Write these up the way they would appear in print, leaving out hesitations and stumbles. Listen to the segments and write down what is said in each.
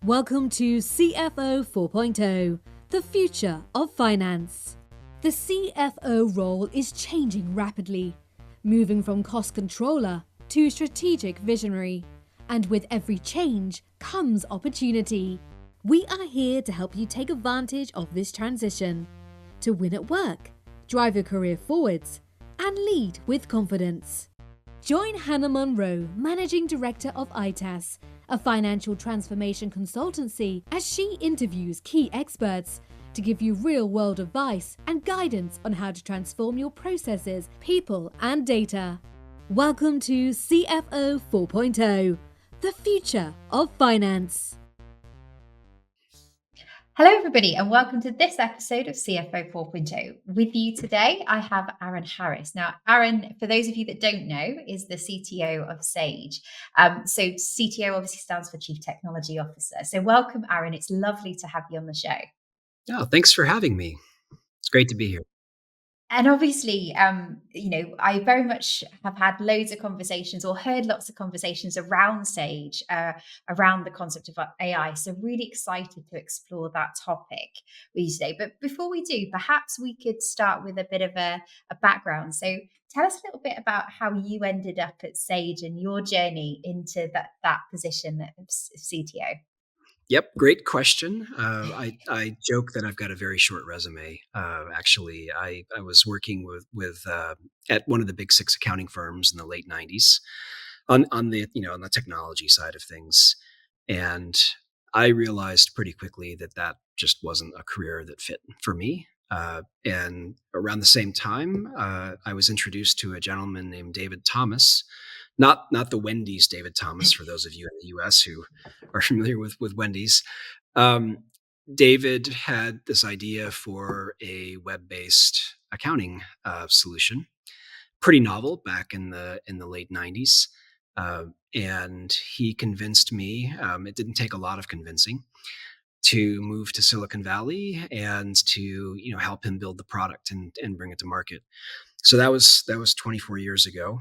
Welcome to CFO 4.0, the future of finance. The CFO role is changing rapidly, moving from cost controller to strategic visionary. And with every change comes opportunity. We are here to help you take advantage of this transition, to win at work, drive your career forwards, and lead with confidence. Join Hannah Munro, Managing Director of ITAS, a financial transformation consultancy, as she interviews key experts to give you real-world advice and guidance on how to transform your processes, people, and data. Welcome to CFO 4.0, the future of finance. Hello, everybody, and welcome to this episode of CFO 4.0. With you today, I have Aaron Harris. Now, Aaron, for those of you that don't know, is the CTO of Sage. So CTO obviously stands for Chief Technology Officer. So welcome, Aaron. It's lovely to have you on the show. Oh, thanks for having me. It's great to be here. And obviously, I very much have had loads of conversations or heard lots of conversations around Sage, around the concept of AI. So really excited to explore that topic with you today. But before we do, perhaps we could start with a bit of a background. So tell us a little bit about how you ended up at Sage and your journey into that position of CTO. Yep, great question. I joke that I've got a very short resume. Actually, I was working with at one of the big six accounting firms in the late '90s on the on the technology side of things, and I realized pretty quickly that just wasn't a career that fit for me. And around the same time, I was introduced to a gentleman named David Thomas, not the Wendy's David Thomas, for those of you in the U.S. who are familiar with Wendy's. Um, David had this idea for a web-based accounting solution, pretty novel back in the late '90s, and he convinced me. It didn't take a lot of convincing to move to Silicon Valley and to help him build the product and bring it to market. So that was 24 years ago.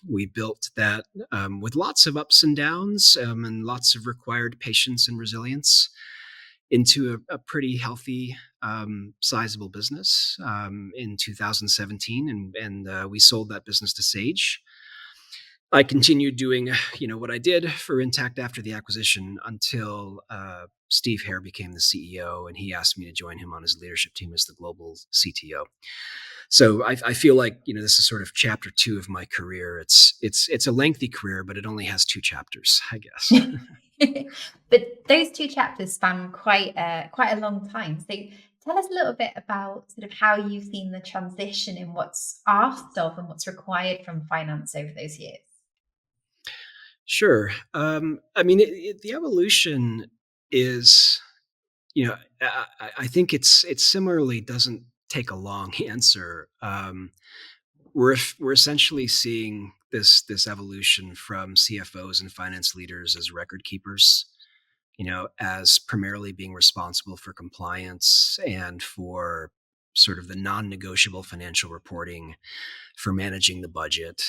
We built that with lots of ups and downs and lots of required patience and resilience into a pretty healthy, sizable business in 2017, and we sold that business to Sage. I continued doing, what I did for Intact after the acquisition until Steve Hare became the CEO, and he asked me to join him on his leadership team as the global CTO. So I feel like this is sort of chapter 2 of my career. It's a lengthy career, but it only has 2 chapters, I guess. But those 2 chapters span quite a long time. So tell us a little bit about sort of how you've seen the transition in what's asked of and what's required from finance over those years. Sure. The evolution is, I think it's similarly doesn't take a long answer. We're essentially seeing this evolution from CFOs and finance leaders as record keepers, as primarily being responsible for compliance and for sort of the non-negotiable financial reporting, for managing the budget,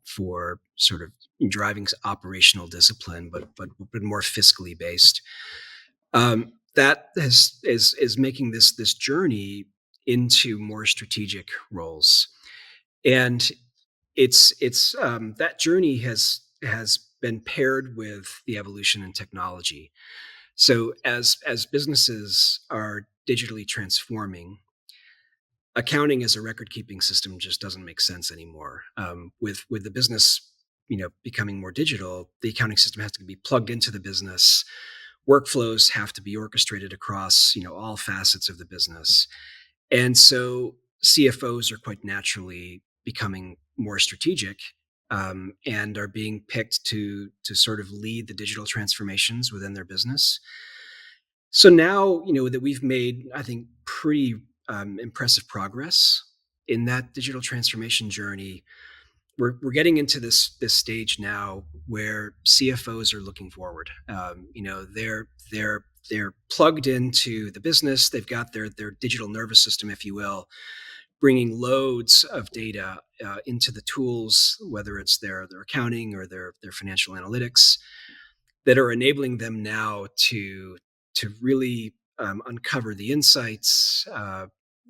for sort of driving operational discipline, but more fiscally based. That is making this journey into more strategic roles, and it's that journey has been paired with the evolution in technology. So as businesses are digitally transforming, accounting as a record keeping system just doesn't make sense anymore. With the business, becoming more digital, the accounting system has to be plugged into the business. Workflows have to be orchestrated across, all facets of the business. And so CFOs are quite naturally becoming more strategic, and are being picked to sort of lead the digital transformations within their business. So now, that we've made, I think, pretty impressive progress in that digital transformation journey, we're getting into this stage now where CFOs are looking forward. They're plugged into the business. They've got their digital nervous system, if you will, bringing loads of data into the tools, whether it's their accounting or their financial analytics. that are enabling them now to really uncover the insights,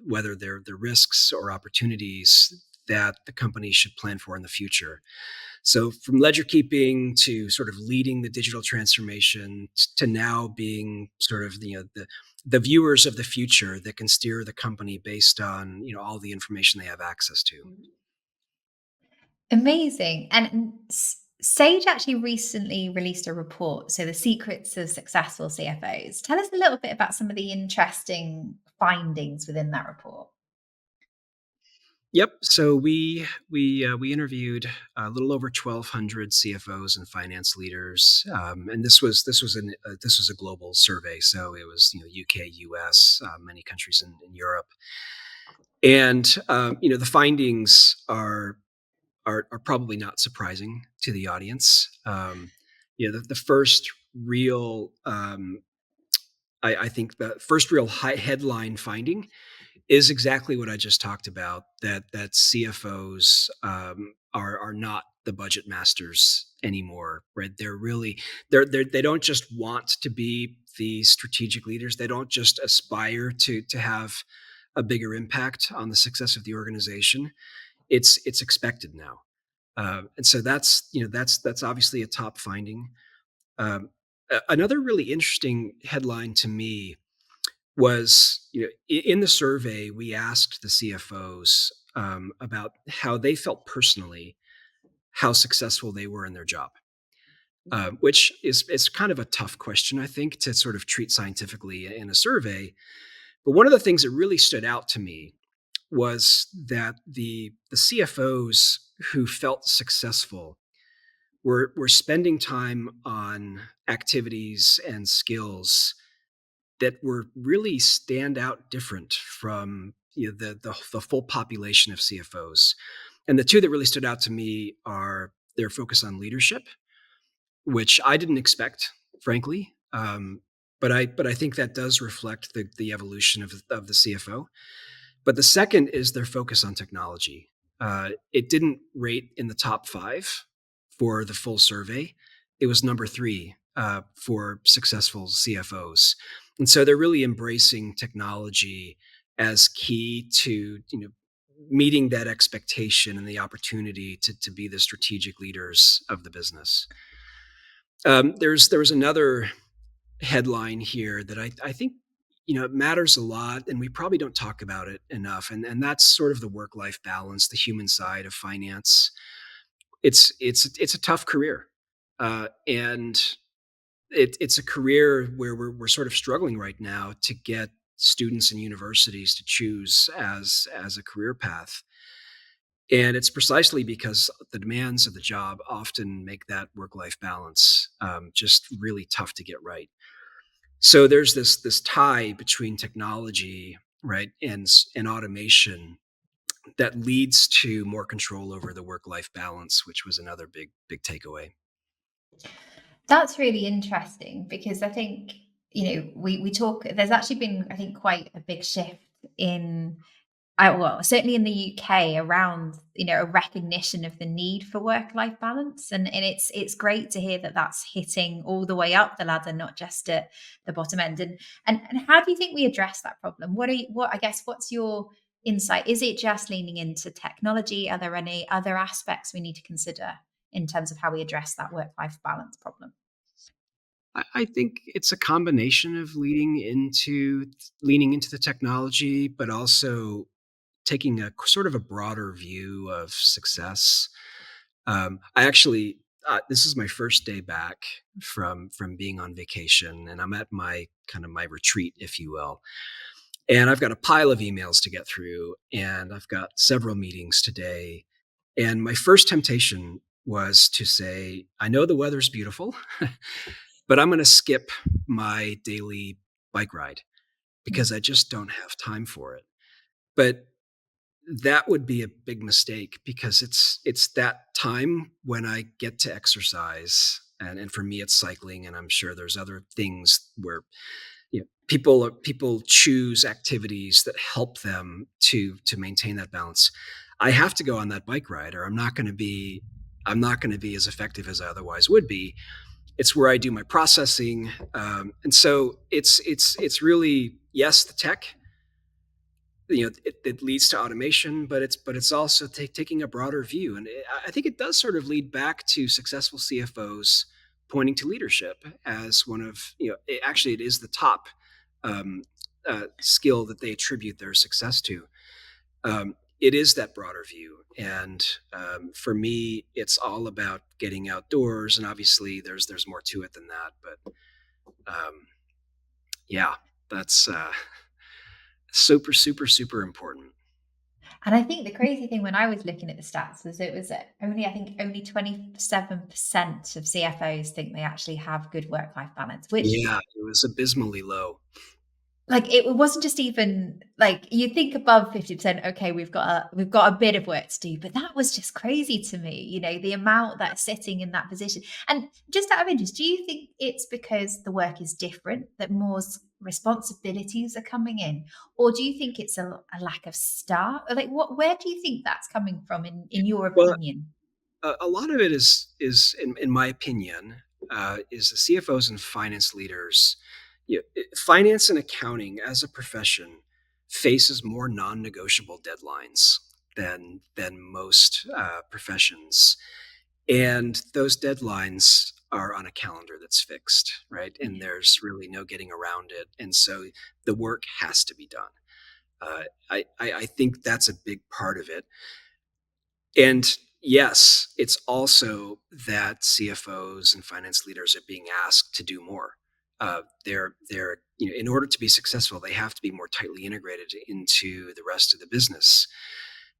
whether they're risks or opportunities that the company should plan for in the future. So from ledger keeping to sort of leading the digital transformation to now being sort of the viewers of the future that can steer the company based on all the information they have access to. Amazing. And Sage actually recently released a report. So, the secrets of successful CFOs. Tell us a little bit about some of the interesting findings within that report. Yep. So we interviewed a little over 1,200 CFOs and finance leaders, and this was a global survey. So it was UK, US, many countries in Europe, and the findings are probably not surprising to the audience. The first real I think the first real high headline finding is exactly what I just talked about. That CFOs are not the budget masters anymore, right? They don't just want to be the strategic leaders. They don't just aspire to have a bigger impact on the success of the organization. It's expected now, and so that's obviously a top finding. Another really interesting headline to me was, in the survey, we asked the CFOs about how they felt personally, how successful they were in their job, which is kind of a tough question, I think, to sort of treat scientifically in a survey. But one of the things that really stood out to me was that the CFOs who felt successful were spending time on activities and skills that were really stand out different from the full population of CFOs. And the two that really stood out to me are their focus on leadership, which I didn't expect, frankly. But I think that does reflect the evolution of the CFO. But the second is their focus on technology. It didn't rate in the top 5 for the full survey. It was number 3 for successful CFOs. And so they're really embracing technology as key to meeting that expectation and the opportunity to be the strategic leaders of the business. There was another headline here that I think it matters a lot, and we probably don't talk about it enough. And that's sort of the work-life balance, the human side of finance. It's a tough career, and it's a career where we're sort of struggling right now to get students and universities to choose as a career path. And it's precisely because the demands of the job often make that work-life balance just really tough to get right. So there's this tie between technology, right, and automation that leads to more control over the work-life balance, which was another big takeaway. That's really interesting because I think, we talk, there's actually been, I think, quite a big shift in, well, certainly in the UK around, a recognition of the need for work-life balance. And it's great to hear that that's hitting all the way up the ladder, not just at the bottom end. And how do you think we address that problem? I guess, what's your insight? Is it just leaning into technology? Are there any other aspects we need to consider in terms of how we address that work-life balance problem? I think it's a combination of leaning into the technology, but also taking a sort of a broader view of success. I actually this is my first day back from being on vacation, and I'm at my kind of my retreat, if you will. And I've got a pile of emails to get through, and I've got several meetings today. And my first temptation was to say, I know the weather's beautiful, but I'm going to skip my daily bike ride because I just don't have time for it. But that would be a big mistake because it's that time when I get to exercise, and for me it's cycling, and I'm sure there's other things where people choose activities that help them to maintain that balance. I have to go on that bike ride, or I'm not going to be as effective as I otherwise would be. It's where I do my processing, and so it's really, yes, the tech, it leads to automation, but it's also taking a broader view, and I think it does sort of lead back to successful CFOs pointing to leadership as one of, actually it is the top um, skill that they attribute their success to. It is that broader view, and for me, it's all about getting outdoors, and obviously there's more to it than that, but yeah, that's super super super important. And I think the crazy thing when I was looking at the stats was it was only, I think, only 27% of CFOs think they actually have good work-life balance, which, Yeah, it was abysmally low. like, it wasn't just even like you think above 50%, okay, we've got a bit of work to do, but that was just crazy to me, the amount that's sitting in that position. And just out of interest, do you think it's because the work is different, that more responsibilities are coming in? Or do you think it's a lack of staff? Like, where do you think that's coming from in your Well, opinion? a lot of it is in my opinion, is the CFOs and finance leaders. Finance and accounting as a profession faces more non-negotiable deadlines than most professions, and those deadlines are on a calendar that's fixed, right? And there's really no getting around it, and so the work has to be done. I think that's a big part of it. And yes, it's also that CFOs and finance leaders are being asked to do more. They're in order to be successful, they have to be more tightly integrated into the rest of the business.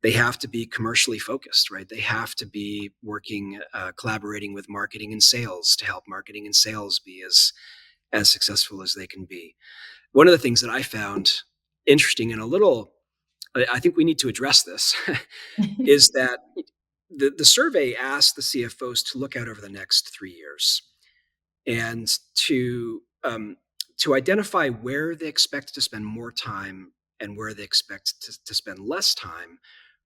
They have to be commercially focused, right? They have to be working, collaborating with marketing and sales to help marketing and sales be as successful as they can be. One of the things that I found interesting and a little, I think we need to address this, is that the survey asked the CFOs to look out over the next 3 years and to identify where they expect to spend more time and where they expect to spend less time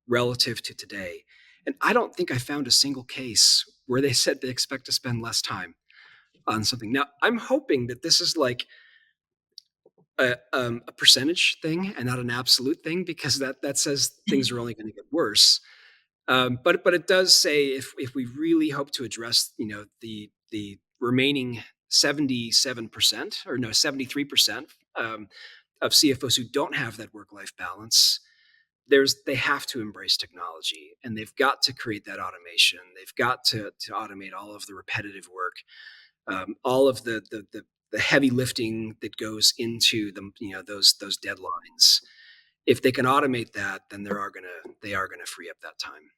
relative to today. And I don't think I found a single case where they said they expect to spend less time on something. Now, I'm hoping that this is like a percentage thing and not an absolute thing, because that says things are only going to get worse. But it does say if we really hope to address the remaining 77%, or no, 73%, of CFOs who don't have that work life balance, they have to embrace technology, and they've got to create that automation. They've got to automate all of the repetitive work, all of the heavy lifting that goes into those deadlines. If they can automate that, then they are gonna free up that time.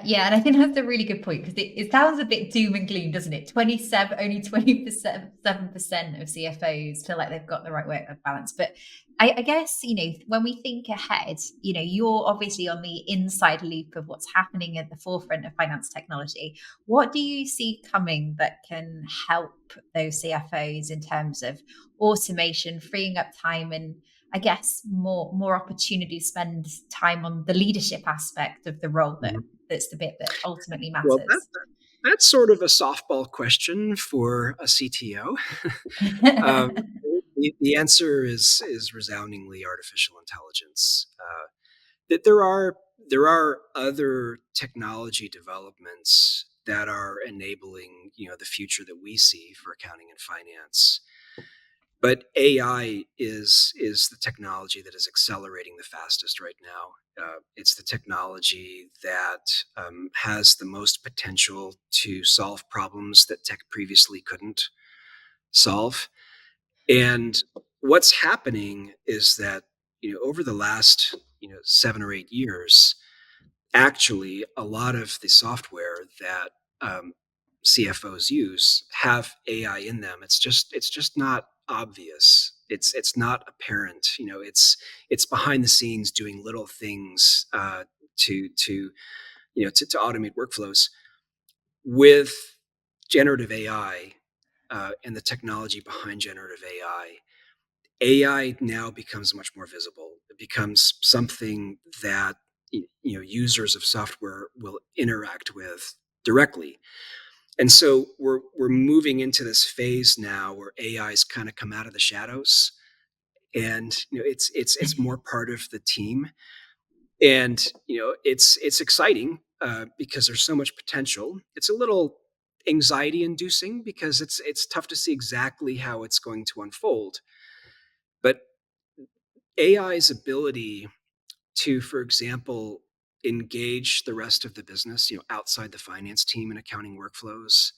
Yeah, and I think that's a really good point because it sounds a bit doom and gloom, doesn't it? 27, only 27% of CFOs feel like they've got the right work-life balance. But I guess, when we think ahead, you're obviously on the inside loop of what's happening at the forefront of finance technology. What do you see coming that can help those CFOs in terms of automation, freeing up time, and I guess more opportunity to spend time on the leadership aspect of the role Mhm. that's the bit that ultimately Well, matters. that's sort of a softball question for a CTO. Um, the answer is resoundingly artificial intelligence. That there are other technology developments that are enabling the future that we see for accounting and finance. But AI is the technology that is accelerating the fastest right now. It's the technology that has the most potential to solve problems that tech previously couldn't solve. And what's happening is that over the last 7 or 8 years, actually a lot of the software that um, CFOs use have AI in them. It's just not obvious. It's not apparent. It's behind the scenes doing little things to automate workflows with generative AI, and the technology behind generative AI. AI now becomes much more visible. It becomes something that users of software will interact with directly. And so we're moving into this phase now where AI's kind of come out of the shadows, and it's more part of the team, and it's exciting because there's so much potential. It's a little anxiety inducing because it's tough to see exactly how it's going to unfold, but AI's ability to, for example, engage the rest of the business, outside the finance team and accounting workflows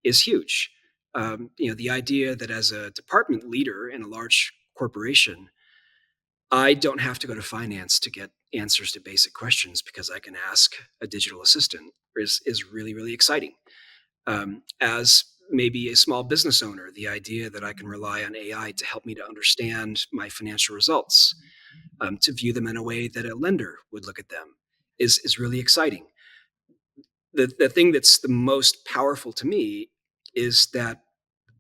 is huge. The idea that as a department leader in a large corporation, I don't have to go to finance to get answers to basic questions because I can ask a digital assistant is really, really exciting. As maybe a small business owner, the idea that I can rely on AI to help me to understand my financial results, to view them in a way that a lender would look at them is really exciting. The thing that's the most powerful to me is that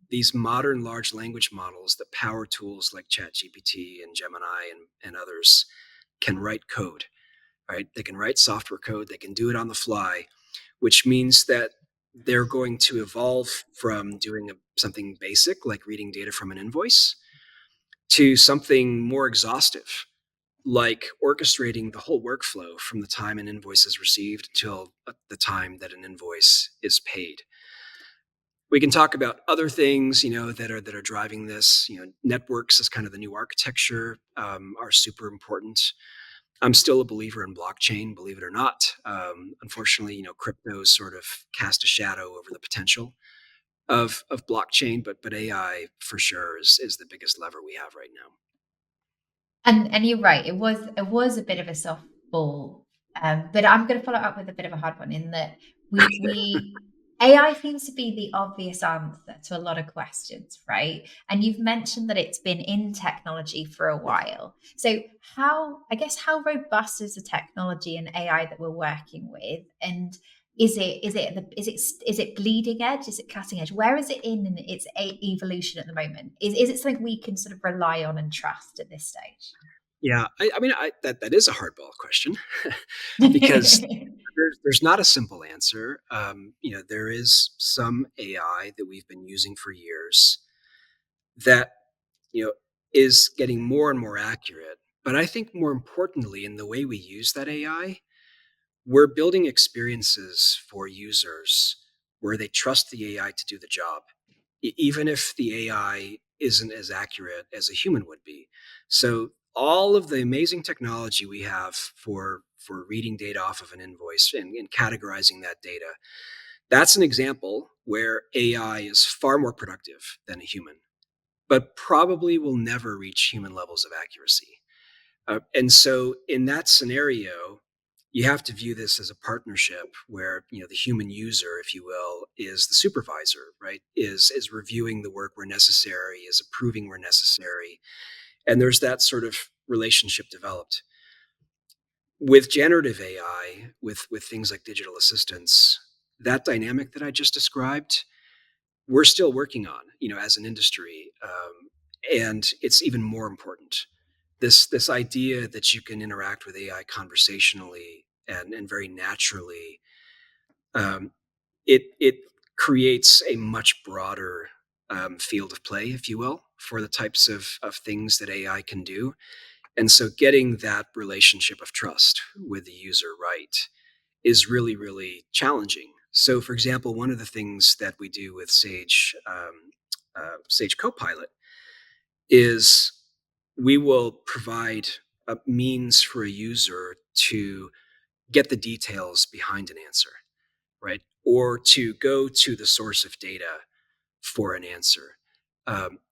these modern large language models that power tools like ChatGPT and Gemini and others can write code, right? They can write software code, they can do it on the fly, which means that they're going to evolve from doing something basic like reading data from an invoice to something more exhaustive, like orchestrating the whole workflow from the time an invoice is received till the time that an invoice is paid. We can talk about other things, that are driving this. Networks as kind of the new architecture are super important. I'm still a believer in blockchain, believe it or not. Unfortunately, crypto's sort of cast a shadow over the potential of blockchain, but AI for sure is the biggest lever we have right now. And you're right. It was a bit of a softball, but I'm going to follow up with a bit of a hard one in that we AI seems to be the obvious answer to a lot of questions, right? And you've mentioned that it's been in technology for a while. So how robust is the technology and AI that we're working with, and is it bleeding edge? Is it cutting edge? Where is it in its evolution at the moment? Is it something we can sort of rely on and trust at this stage? Yeah, I mean, that is a hardball question because there's not a simple answer. There is some AI that we've been using for years that you know is getting more and more accurate. But I think more importantly, in the way we use that AI, we're building experiences for users where they trust the AI to do the job, even if the AI isn't as accurate as a human would be. So all of the amazing technology we have for reading data off of an invoice and categorizing that data, that's an example where AI is far more productive than a human, but probably will never reach human levels of accuracy. And so in that scenario, you have to view this as a partnership where the human user, if you will, is the supervisor, right? Is reviewing the work where necessary, is approving where necessary, and there's that sort of relationship developed. With generative AI, with things like digital assistants, that dynamic that I just described, we're still working on, as an industry, and it's even more important. This idea that you can interact with AI conversationally and very naturally, um, it creates a much broader field of play, if you will, for the types of things that AI can do. And so getting that relationship of trust with the user right is really, really challenging. So, for example, one of the things that we do with Sage, Sage Copilot, is we will provide a means for a user to get the details behind an answer, right? Or to go to the source of data for an answer,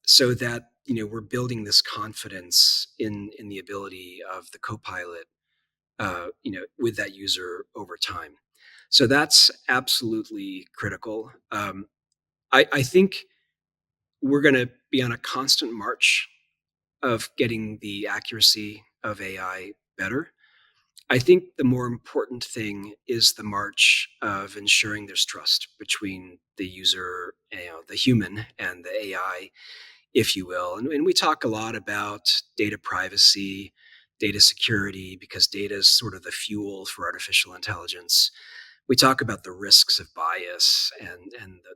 so that we're building this confidence in the ability of the copilot, with that user over time. So that's absolutely critical. I think we're going to be on a constant march of getting the accuracy of AI better. I think the more important thing is the march of ensuring there's trust between the user, the human, and the AI, if you will. And we talk a lot about data privacy, data security, because data is sort of the fuel for artificial intelligence. we talk about the risks of bias and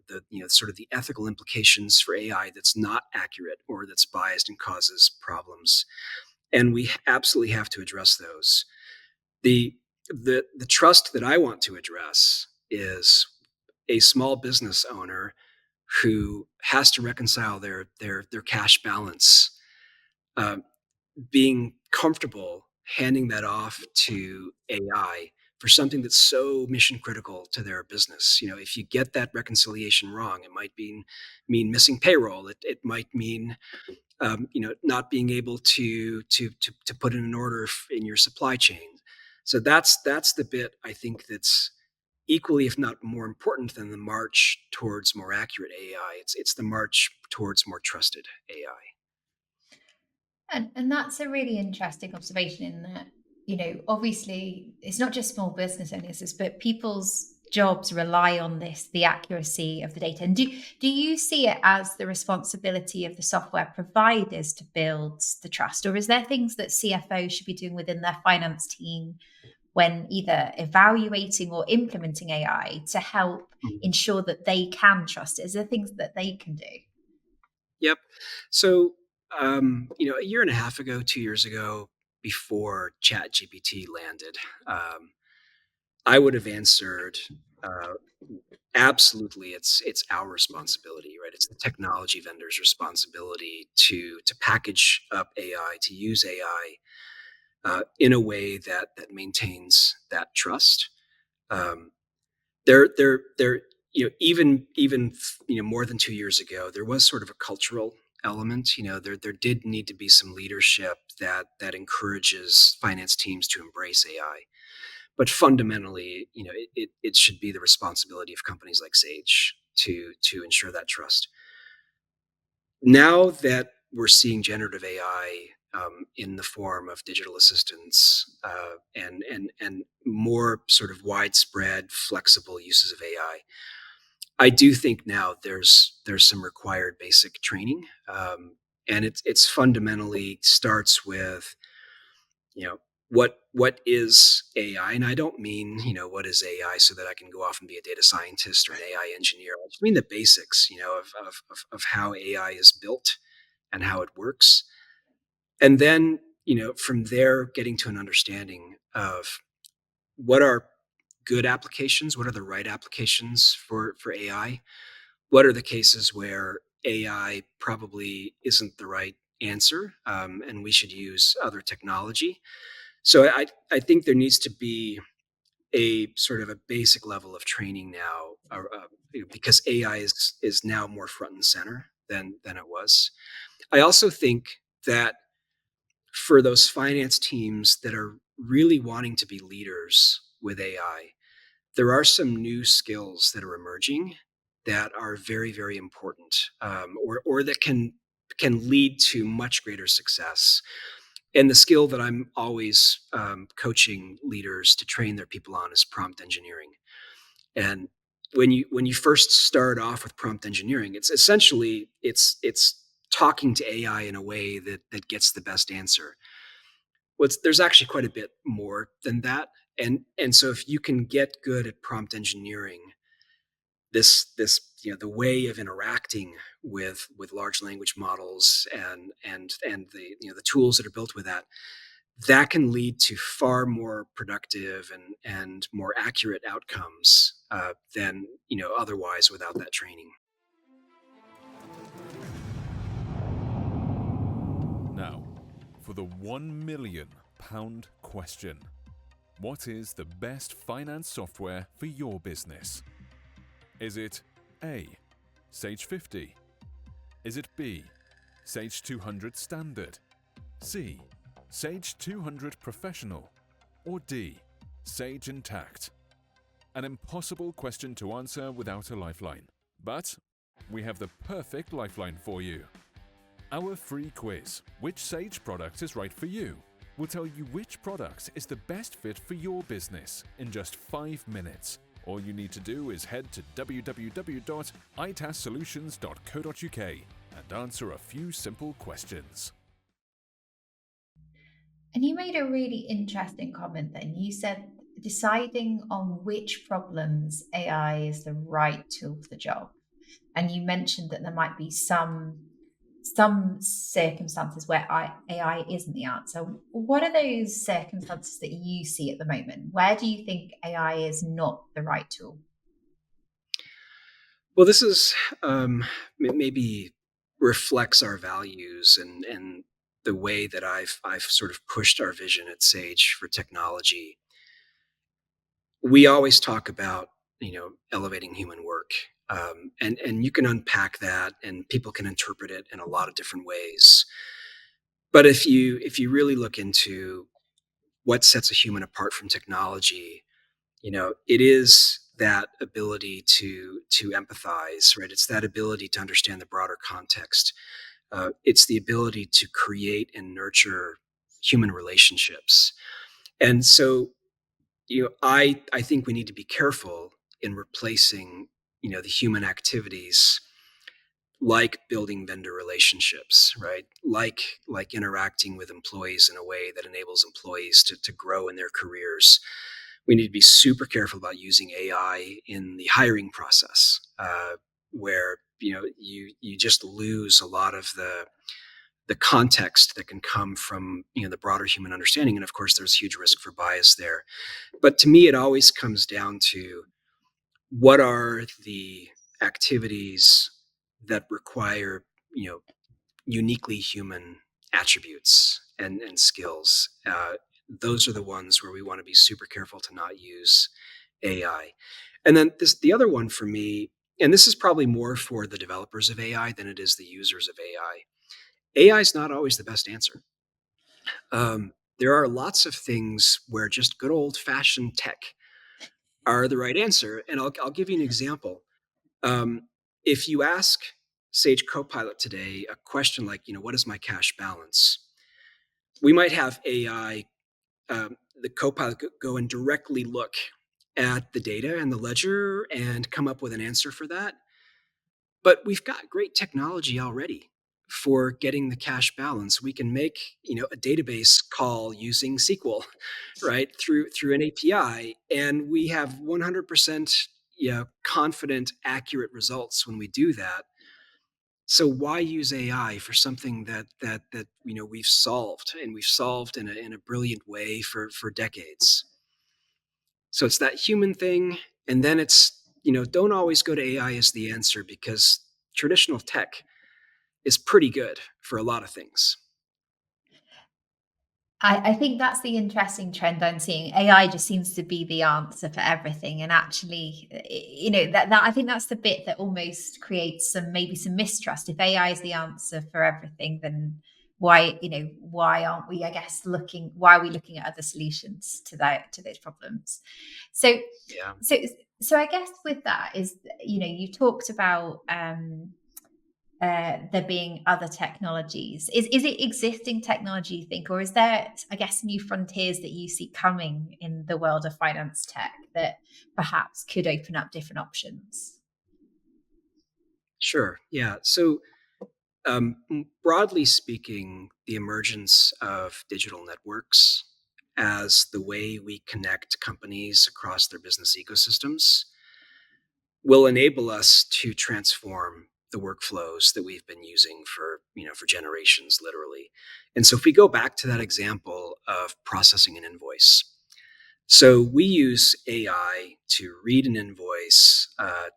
the sort of the ethical implications for AI that's not accurate or that's biased and causes problems. And we absolutely have to address those. The trust that I want to address is a small business owner who has to reconcile their cash balance, uh, being comfortable handing that off to AI for something that's so mission critical to their business. If you get that reconciliation wrong, it might mean missing payroll. It might mean not being able to put in an order in your supply chain. So that's the bit I think that's equally, if not more important than the march towards more accurate AI. It's the march towards more trusted AI. And that's a really interesting observation in that, obviously it's not just small business owners, but people's jobs rely on this, the accuracy of the data. And do you see it as the responsibility of the software providers to build the trust? Or is there things that CFOs should be doing within their finance team when either evaluating or implementing AI to help Mhm. ensure that they can trust it? Is there things that they can do? Yep. So, a year and a half ago, 2 years ago, before ChatGPT landed, I would have answered, uh, absolutely, it's our responsibility, right? It's the technology vendor's responsibility to package up AI, to use AI in a way that maintains that trust. Um, there, even more than 2 years ago, there was sort of a cultural element. There did need to be some leadership that encourages finance teams to embrace AI. But fundamentally, it should be the responsibility of companies like Sage to ensure that trust. Now that we're seeing generative AI in the form of digital assistants and more sort of widespread, flexible uses of AI, I do think now there's some required basic training, and it's fundamentally starts with you know what is AI, and I don't mean what is AI so that I can go off and be a data scientist or an AI engineer. I just mean the basics, of how AI is built and how it works, and then from there getting to an understanding of what are good applications, what are the right applications for AI, what are the cases where AI probably isn't the right answer, and we should use other technology. So I think there needs to be a sort of a basic level of training now, because AI is now more front and center than it was. I also think that for those finance teams that are really wanting to be leaders with AI, there are some new skills that are emerging that are very, very important, or that can lead to much greater success. And the skill that I'm always coaching leaders to train their people on is prompt engineering. And when you first start off with prompt engineering, it's essentially it's talking to AI in a way that gets the best answer. There's actually quite a bit more than that. And so if you can get good at prompt engineering, this the way of interacting with large language models and the tools that are built with that can lead to far more productive and more accurate outcomes than otherwise without that training. Now, for the £1 million question. What is the best finance software for your business? Is it A, Sage 50? Is it B, Sage 200 Standard? C, Sage 200 Professional? Or D, Sage Intact? An impossible question to answer without a lifeline. But we have the perfect lifeline for you. Our free quiz, Which Sage product is right for you? Will tell you which product is the best fit for your business in just 5 minutes. All you need to do is head to www.itassolutions.co.uk and answer a few simple questions. And you made a really interesting comment then. You said deciding on which problems AI is the right tool for the job. And you mentioned that there might be some circumstances where AI isn't the answer. What are those circumstances that you see at the moment? Where do you think AI is not the right tool? Well, this is maybe reflects our values and the way that I've sort of pushed our vision at Sage for technology. We always talk about elevating human work, and you can unpack that, and people can interpret it in a lot of different ways. But if you really look into what sets a human apart from technology, it is that ability to empathize, right? It's that ability to understand the broader context. It's the ability to create and nurture human relationships. And so, I think we need to be careful in replacing, the human activities like building vendor relationships, right? Like interacting with employees in a way that enables employees to grow in their careers. We need to be super careful about using AI in the hiring process, where you just lose a lot of the context that can come from the broader human understanding. And of course, there's huge risk for bias there. But to me, it always comes down to what are the activities that require uniquely human attributes and skills. Those are the ones where we want to be super careful to not use AI. And then the other one for me, and this is probably more for the developers of AI than it is the users of AI. AI is not always the best answer. There are lots of things where just good old fashioned tech are the right answer. And I'll give you an example. Um, if you ask Sage Copilot today a question like, what is my cash balance? We might have AI, the Copilot, go and directly look at the data and the ledger and come up with an answer for that. But we've got great technology already for getting the cash balance. We can make a database call using SQL, right, through an API, and we have 100% confident, accurate results when we do that. So why use AI for something that we've solved, and we've solved in a brilliant way for decades? So it's that human thing, and then it's don't always go to AI as the answer, because traditional tech is pretty good for a lot of things. I think that's the interesting trend I'm seeing. AI just seems to be the answer for everything. And actually, that I think that's the bit that almost creates maybe some mistrust. If AI is the answer for everything, then why aren't we, I guess, why are we looking at other solutions to those problems? So, Yeah. so, so I guess with that is, you talked about, there being other technologies. Is it existing technology, you think, or is there, I guess, new frontiers that you see coming in the world of finance tech that perhaps could open up different options? Sure. Yeah. So, broadly speaking, the emergence of digital networks as the way we connect companies across their business ecosystems will enable us to transform the workflows that we've been using for generations, literally. And so if we go back to that example of processing an invoice, so we use AI to read an invoice,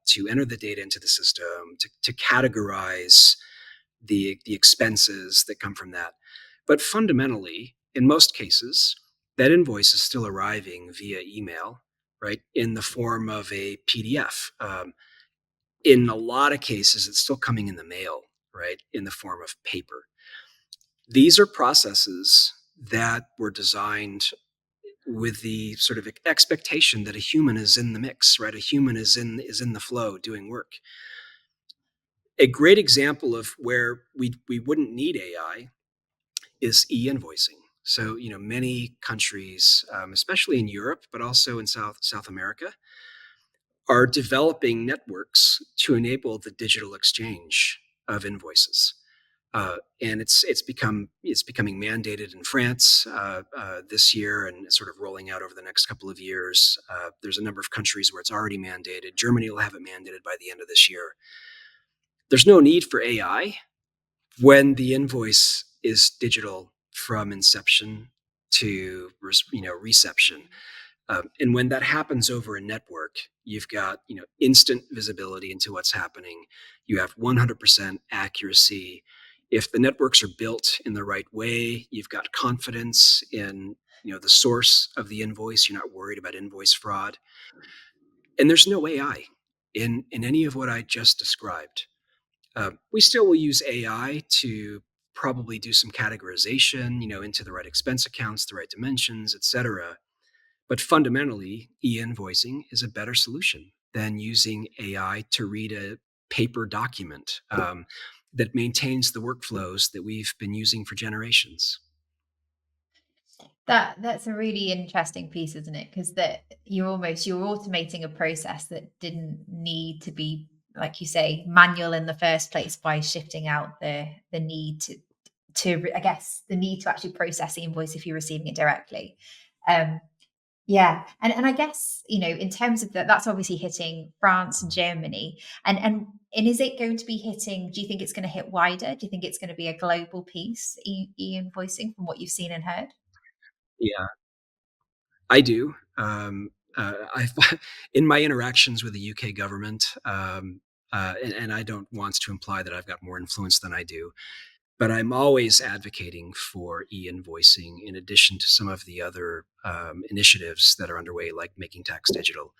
to enter the data into the system, to categorize the expenses that come from that. But fundamentally, in most cases, that invoice is still arriving via email, right, in the form of a PDF. In a lot of cases, it's still coming in the mail, right, in the form of paper. These are processes that were designed with the sort of expectation that a human is in the mix, right? A human is in the flow doing work. A great example of where we wouldn't need AI is e-invoicing. So, many countries, especially in Europe, but also in South America, are developing networks to enable the digital exchange of invoices. And it's becoming mandated in France this year, and sort of rolling out over the next couple of years. There's a number of countries where it's already mandated. Germany will have it mandated by the end of this year. There's no need for AI when the invoice is digital from inception to reception. And when that happens over a network, you've got instant visibility into what's happening. You have 100% accuracy. If the networks are built in the right way, you've got confidence in the source of the invoice. You're not worried about invoice fraud. And there's no AI in any of what I just described. We still will use AI to probably do some categorization, into the right expense accounts, the right dimensions, et cetera. But fundamentally, e-invoicing is a better solution than using AI to read a paper document that maintains the workflows that we've been using for generations. That's a really interesting piece, isn't it? Because that you're automating a process that didn't need to be, like you say, manual in the first place, by shifting out the need to I guess the need to actually process the invoice if you're receiving it directly. Um, yeah, and I guess in terms of that's obviously hitting France and Germany, and is it going to be hitting? Do you think it's going to hit wider? Do you think it's going to be a global piece, e-invoicing, from what you've seen and heard? Yeah, I do. I've in my interactions with the UK government, and I don't want to imply that I've got more influence than I do, but I'm always advocating for e-invoicing in addition to some of the other initiatives that are underway, like making tax digital.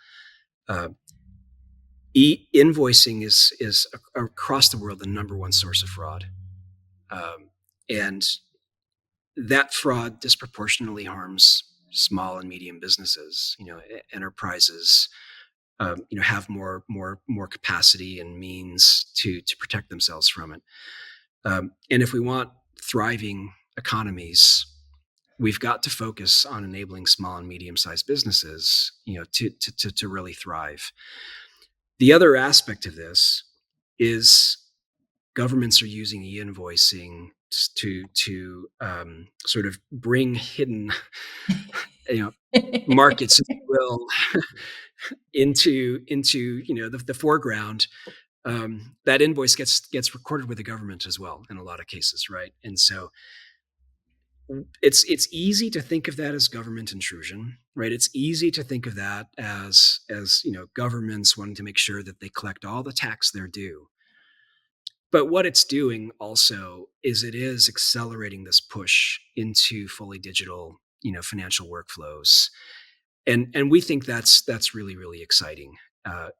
Uh, E-invoicing is across the world the number one source of fraud, and that fraud disproportionately harms small and medium businesses. Enterprises, have more capacity and means to protect themselves from it. And if we want thriving economies, we've got to focus on enabling small and medium-sized businesses, to really thrive. The other aspect of this is governments are using e-invoicing to sort of bring hidden, you know, markets, if you will, into the foreground. That invoice gets recorded with the government as well in a lot of cases, right? And so it's easy to think of that as government intrusion, right? It's easy to think of that as governments wanting to make sure that they collect all the tax they're due. But what it's doing also is it is accelerating this push into fully digital, financial workflows, and we think that's really really exciting.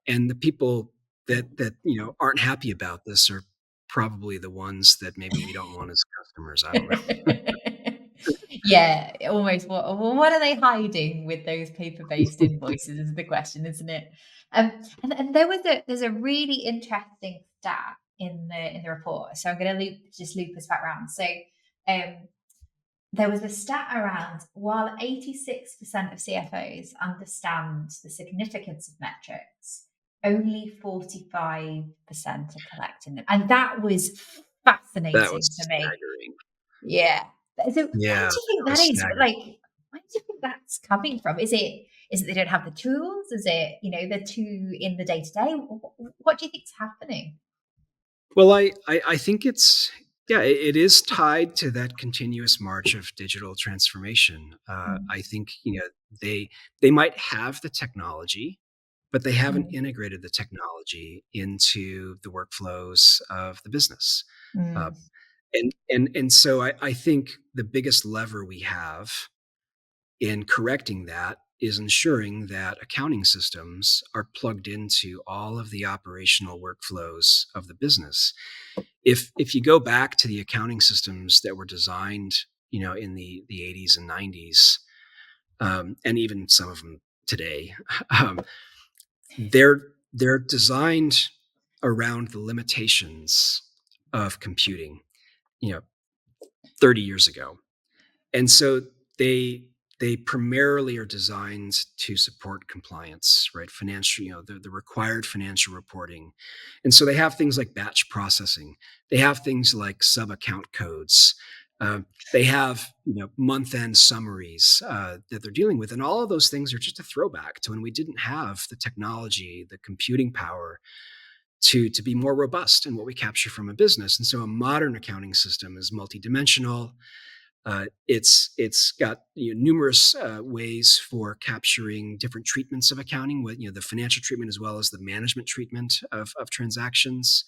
And the people that aren't happy about this are probably the ones that maybe we don't want as customers. I don't know. Yeah, almost. What are they hiding with those paper-based invoices is the question, isn't it? And there's a really interesting stat in the report. So I'm going to loop us back around. So um, there was a stat around, while 86% of CFOs understand the significance of metrics, only 45% are collecting them, and that was That was fascinating to me. staggering. Yeah. So why Yeah, do you think that that was is? staggering. Like, where do you think that's coming from? Is it they don't have the tools? Is it, they're too in the day to day? What do you think's happening? Well, I think it's yeah, it is tied to that continuous march of digital transformation. Mm, I think they might have the technology, but they haven't mm, integrated the technology into the workflows of the business. Uh, mm, and so I think the biggest lever we have in correcting that is ensuring that accounting systems are plugged into all of the operational workflows of the business. If you go back to the accounting systems that were designed, in the 80s and 90s, and even some of them today, um, they're designed around the limitations of computing, you know, 30 years ago. And so they they primarily are designed to support compliance, right? Financial, the required financial reporting. And so they have things like batch processing. They have things like sub-account codes. They have, month-end summaries that they're dealing with. And all of those things are just a throwback to when we didn't have the technology, the computing power to be more robust in what we capture from a business. And so a modern accounting system is multidimensional. It's got numerous ways for capturing different treatments of accounting, with the financial treatment as well as the management treatment of transactions.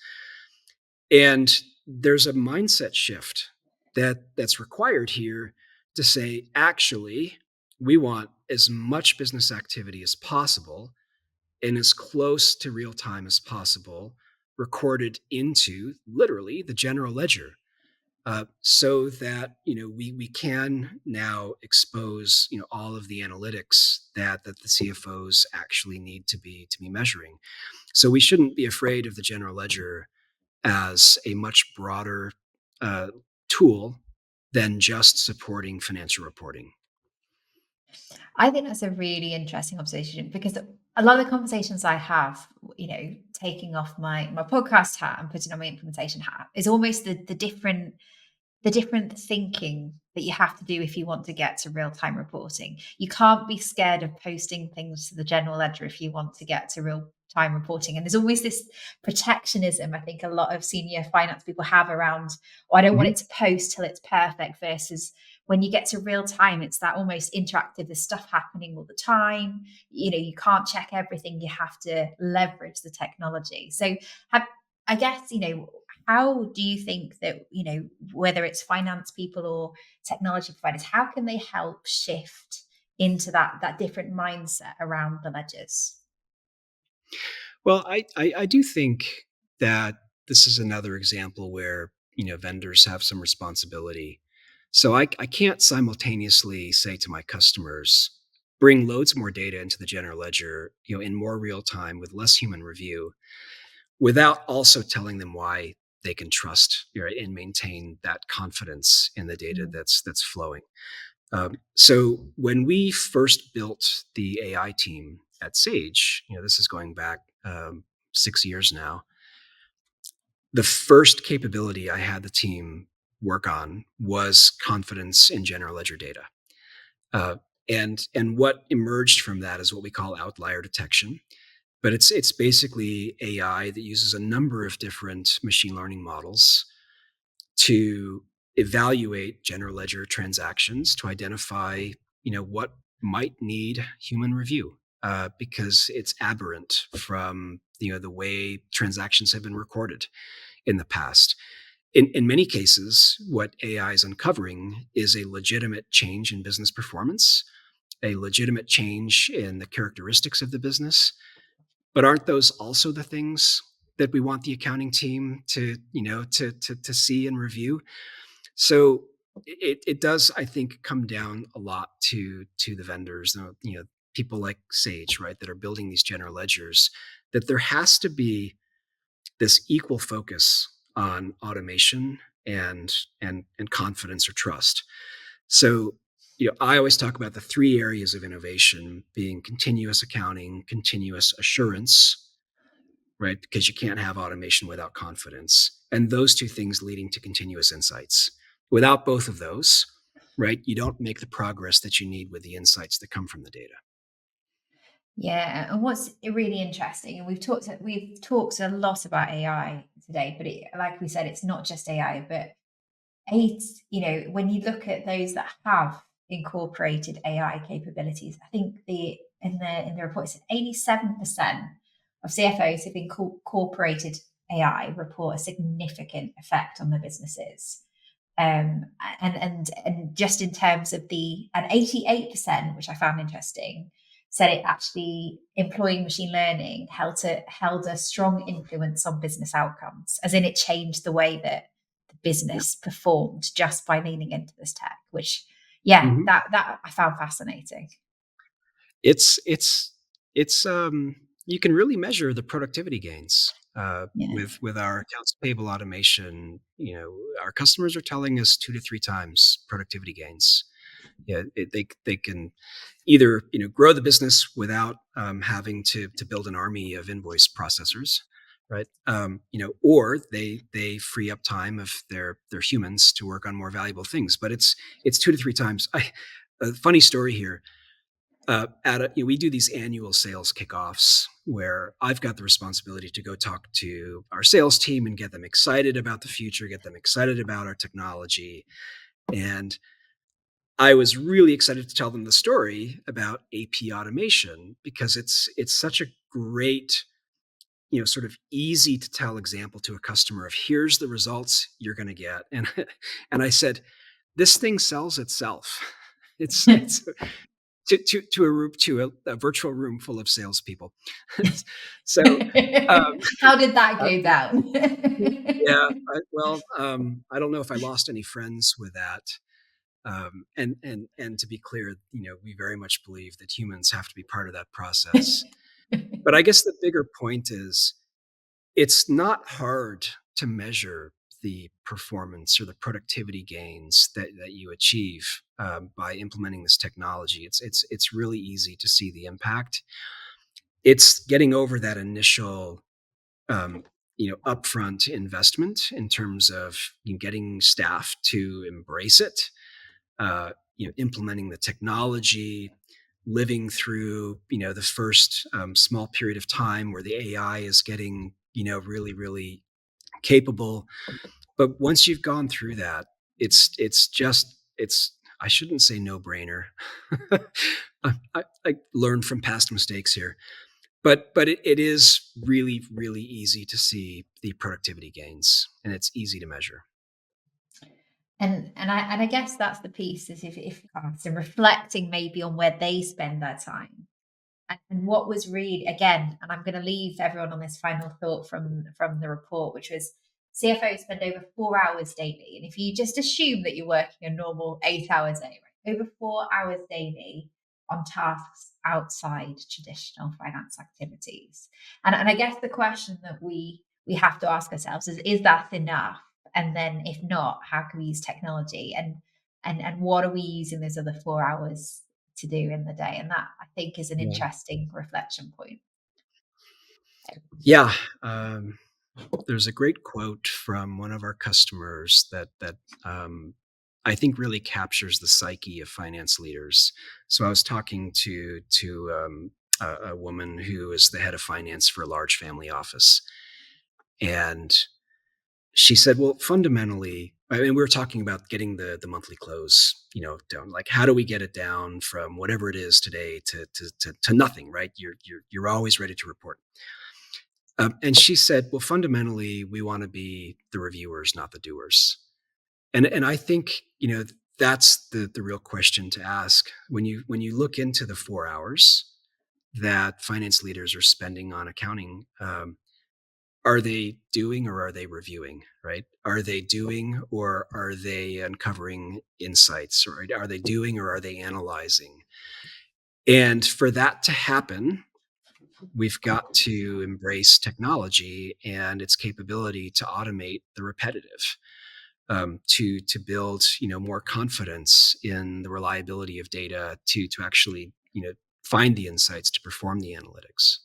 And there's a mindset shift that's required here to say, actually, we want as much business activity as possible and as close to real time as possible recorded into literally the general ledger, so that we can now expose all of the analytics that the CFOs actually need to be measuring. So we shouldn't be afraid of the general ledger as a much broader uh, tool than just supporting financial reporting. I think that's a really interesting observation, because a lot of the conversations I have, taking off my podcast hat and putting on my implementation hat, is almost the different thinking that you have to do if you want to get to real-time reporting. You can't be scared of posting things to the general ledger if you want to get to real-time reporting. And there's always this protectionism, I think a lot of senior finance people have around, oh, I don't want it to post till it's perfect, versus when you get to real time, it's that almost interactive, there's stuff happening all the time. You can't check everything, you have to leverage the technology. So I guess, how do you think that, whether it's finance people or technology providers, how can they help shift into that different mindset around the ledgers? Well, I do think that this is another example where vendors have some responsibility. So I can't simultaneously say to my customers, bring loads more data into the general ledger, in more real time with less human review, without also telling them why they can trust, and maintain that confidence in the data that's flowing. So when we first built the AI team at Sage, this is going back 6 years now. The first capability I had the team work on was confidence in general ledger data. Uh, and what emerged from that is what we call outlier detection. But it's basically AI that uses a number of different machine learning models to evaluate general ledger transactions to identify, what might need human review, because it's aberrant from the way transactions have been recorded in the past. In many cases, what AI is uncovering is a legitimate change in business performance, a legitimate change in the characteristics of the business. But aren't those also the things that we want the accounting team to see and review? So it does, I think, come down a lot to the vendors, people like Sage, right, that are building these general ledgers, that there has to be this equal focus on automation and confidence or trust. So, I always talk about the three areas of innovation being continuous accounting, continuous assurance, right? Because you can't have automation without confidence. And those two things leading to continuous insights. Without both of those, right, you don't make the progress that you need with the insights that come from the data. Yeah, and what's really interesting, and we've talked a lot about AI today, but like we said, it's not just AI, but when you look at those that have incorporated AI capabilities, I think in the report it said 87% of CFOs who've incorporated AI report a significant effect on their businesses. And just in terms of and 88%, which I found interesting, said it actually employing machine learning held a strong influence on business outcomes, as in it changed the way that the business performed just by leaning into this tech, which Mhm. that I found fascinating. It's you can really measure the productivity gains Yeah. with our accounts payable automation. Our customers are telling us 2 to 3 times productivity gains. They can either grow the business without having to build an army of invoice processors, right? Or they free up time of their humans to work on more valuable things. But it's 2 to 3 times. A funny story here. We do these annual sales kickoffs where I've got the responsibility to go talk to our sales team and get them excited about the future, get them excited about our technology. And I was really excited to tell them the story about AP automation because it's such a great, sort of easy to tell example to a customer of here's the results you're going to get. And and I said, this thing sells itself. It's to a virtual room full of salespeople. So, how did that go down? yeah, I don't know if I lost any friends with that. And to be clear, we very much believe that humans have to be part of that process. But I guess the bigger point is it's not hard to measure the performance or the productivity gains that you achieve by implementing this technology. It's really easy to see the impact. It's getting over that initial upfront investment in terms of getting staff to embrace it, implementing the technology, living through the first small period of time where the AI is getting really, really capable. But once you've gone through that, it's I shouldn't say no brainer. I learned from past mistakes here, but it is really, really easy to see the productivity gains, and it's easy to measure. And I guess that's the piece is if so reflecting maybe on where they spend their time and what was really again, and I'm going to leave everyone on this final thought from the report, which was CFOs spend over 4 hours daily, and if you just assume that you're working a normal 8 hours a day, right, over 4 hours daily on tasks outside traditional finance activities, and I guess the question that we have to ask ourselves is that enough? And then if not, how can we use technology and what are we using those other 4 hours to do in the day? And that I think is an interesting reflection point. Yeah. There's a great quote from one of our customers that I think really captures the psyche of finance leaders. So I was talking to a woman who is the head of finance for a large family office, and she said, "Well, fundamentally, I mean, we were talking about getting the monthly close, down. Like, how do we get it down from whatever it is today to nothing? Right? You're always ready to report." And she said, "Well, fundamentally, we want to be the reviewers, not the doers." And I think that's the real question to ask when you look into the 4 hours that finance leaders are spending on accounting. Are they doing or are they reviewing? Right? Are they doing or are they uncovering insights? Or are they doing or are they analyzing? And for that to happen, we've got to embrace technology and its capability to automate the repetitive, to build more confidence in the reliability of data, to actually find the insights, to perform the analytics.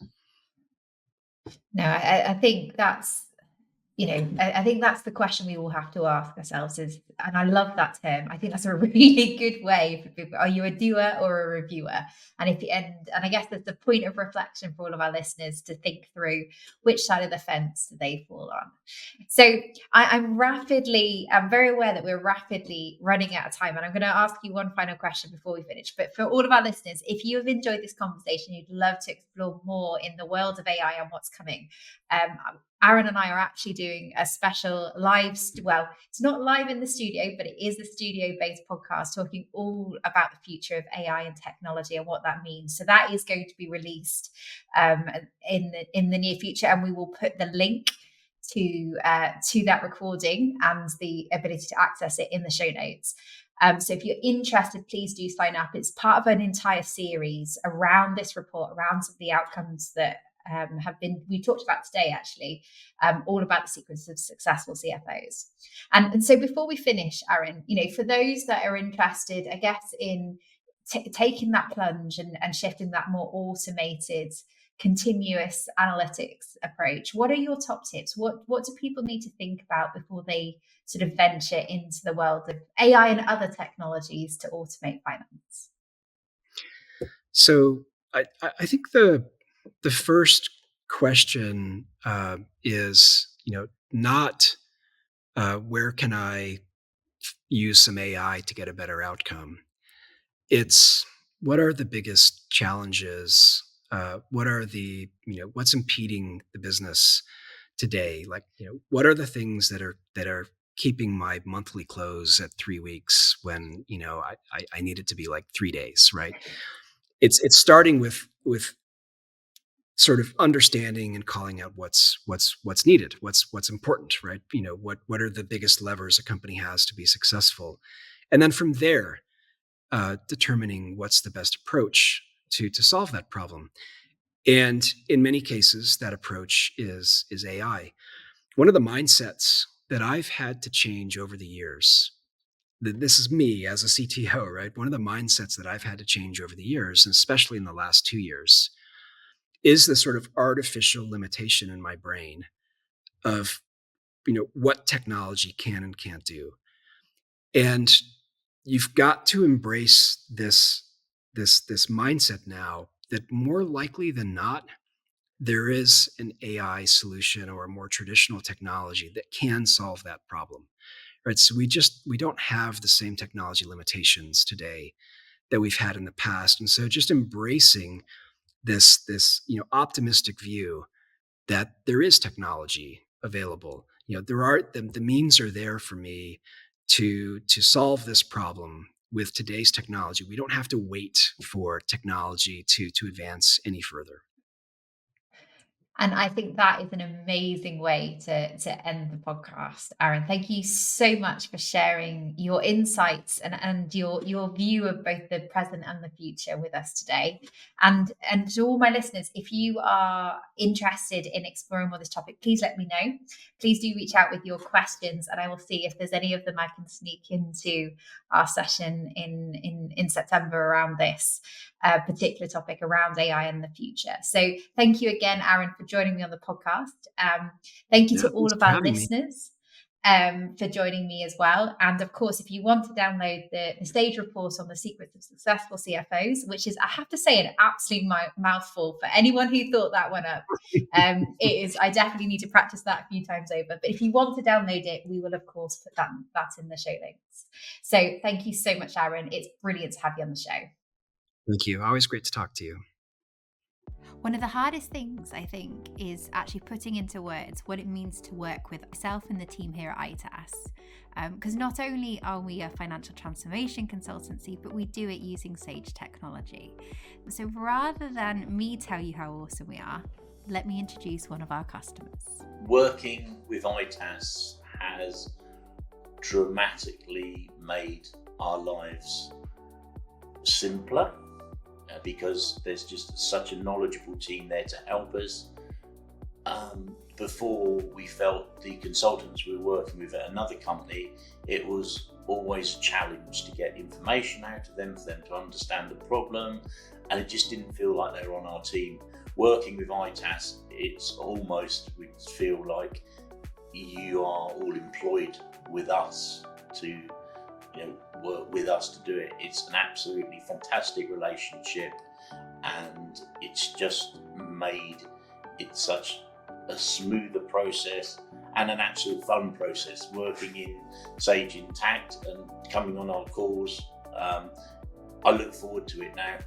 No, I think that's I think that's the question we all have to ask ourselves is, and I love that term. I think that's a really good way for people. Are you a doer or a reviewer? And and I guess that's the point of reflection for all of our listeners to think through which side of the fence do they fall on. So I'm very aware that we're rapidly running out of time, and I'm going to ask you one final question before we finish. But for all of our listeners, if you have enjoyed this conversation, you'd love to explore more in the world of AI and what's coming. Aaron and I are actually doing a special well, it's not live in the studio, but it is the studio-based podcast talking all about the future of AI and technology and what that means. So that is going to be released in the near future, and we will put the link to that recording and the ability to access it in the show notes. So if you're interested, please do sign up. It's part of an entire series around this report, around some of the outcomes that we talked about today, actually, all about the secrets of successful CFOs. And so before we finish, Aaron, for those that are interested, I guess, in taking that plunge and shifting that more automated, continuous analytics approach, what are your top tips? What do people need to think about before they sort of venture into the world of AI and other technologies to automate finance? So I think the first question is, not where can I use some AI to get a better outcome. It's what are the biggest challenges? What are the what's impeding the business today? Like, what are the things that are keeping my monthly close at 3 weeks when I need it to be like 3 days, right? It's starting with sort of understanding and calling out what's needed, what's important, right? What are the biggest levers a company has to be successful, and then from there, determining what's the best approach to solve that problem. And in many cases, that approach is AI. One of the mindsets that I've had to change over the years, this is me as a CTO, right? One of the mindsets that I've had to change over the years, and especially in the last 2 years, is the sort of artificial limitation in my brain of what technology can and can't do. And you've got to embrace this mindset now that more likely than not, there is an AI solution or a more traditional technology that can solve that problem. Right. So we don't have the same technology limitations today that we've had in the past. And so just embracing this optimistic view that there is technology available. There are the means are there for me to solve this problem with today's technology. We don't have to wait for technology to advance any further. And I think that is an amazing way to end the podcast. Aaron, thank you so much for sharing your insights and your view of both the present and the future with us today. And to all my listeners, if you are interested in exploring more this topic, please let me know. Please do reach out with your questions, and I will see if there's any of them I can sneak into our session in September around this particular topic around AI in the future. So thank you again, Aaron, for joining me on the podcast. Thank you to all of our listeners for joining me as well. And of course, if you want to download the Sage report on the secrets of successful CFOs, which is, I have to say, an absolute mouthful for anyone who thought that one up. It is. I definitely need to practice that a few times over. But if you want to download it, we will, of course, put that in the show notes. So thank you so much, Aaron. It's brilliant to have you on the show. Thank you. Always great to talk to you. One of the hardest things, I think, is actually putting into words what it means to work with myself and the team here at ITAS. Because not only are we a financial transformation consultancy, but we do it using Sage technology. So rather than me tell you how awesome we are, let me introduce one of our customers. Working with ITAS has dramatically made our lives simpler, because there's just such a knowledgeable team there to help us. Before, we felt the consultants we were working with at another company, it was always a challenge to get information out of them, for them to understand the problem, and it just didn't feel like they were on our team. Working with ITAS, it's almost, we feel like you are all employed with us to work with us to do it. It's an absolutely fantastic relationship, and it's just made it such a smoother process and an absolute fun process working in Sage Intact and coming on our calls. I look forward to it now.